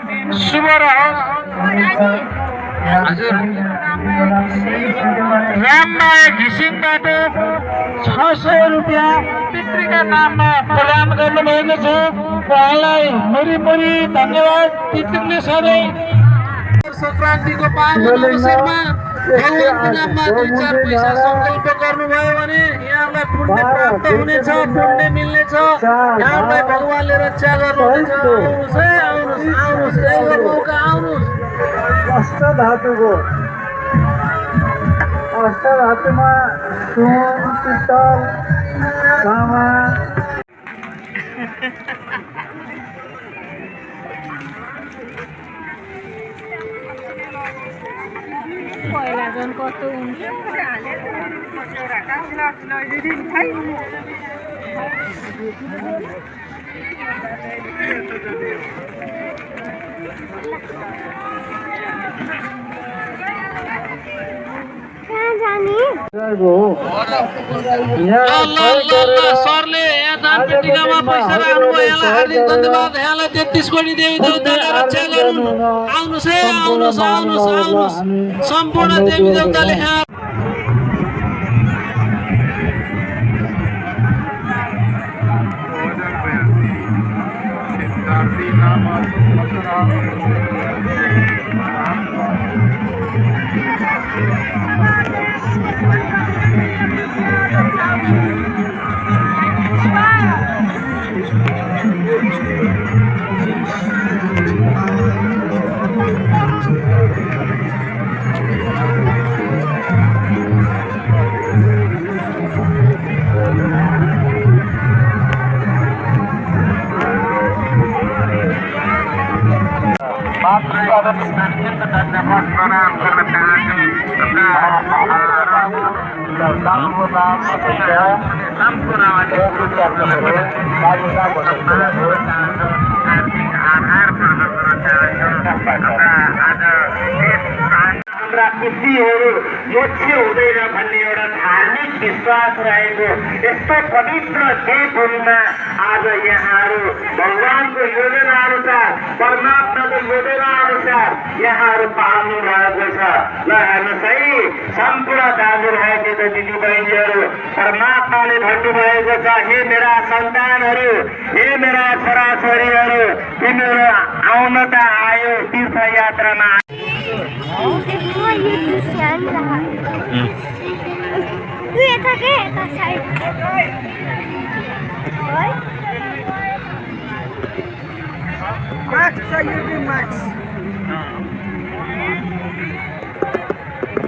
दिन शुभ रहोस्। हजुर राममाया घिसिङबाट 600 रुपियाँ पितृका नाममा प्रदान गर्नुभएको छ। उहाँलाई मुरी धन्यवाद। पितृले सधैँ संक्रान्तिको पावन अवसरमा भगवानको नाममा 2-4 पैसा सङ्कल्प गर्नुभयो भने यहाँलाई पुण्य प्राप्त हुनेछ, पुण्य मिल्नेछ। यहाँलाई भगवानले रक्षा गर्नुहुनेछ। आउनुहोस् है, आउनुहोस्, एउटा मौका आउनुहोस्। अष्टधातुमा सुन, पित्तल, तामा, पहिला झन् कस्तो हुन्छ। सरले यहाँ दान पेटिकामा पैसा राख्नुभयो। यहाँलाई हार्दिक धन्यवाद। यहाँलाई 33 कोटी देवी देवताले रक्षा गरून्। आउनुहोस् है, आउनुहोस्। सम्पूर्ण देवी देवताले यहाँ कृषिहरू मोक्ष हुँदैन भन्ने एउटा धार्मिक विश्वास रहेको यस्तो पवित्र देवभूमिमा आज यहाँहरू भगवानको योजना अनुसार, परमात्माको योजना अनुसार यहाँहरू पाल्नु भएको छ। ल हेर्नुहोस् है, सम्पूर्ण दाजुभाइ दिदीबहिनीहरू, परमात्माले भन्नुभएको छ, हे मेरा सन्तानहरू, हे मेरा छोराछोरीहरू, तिमीहरू आउन त आयो तीर्थयात्रामा। Max,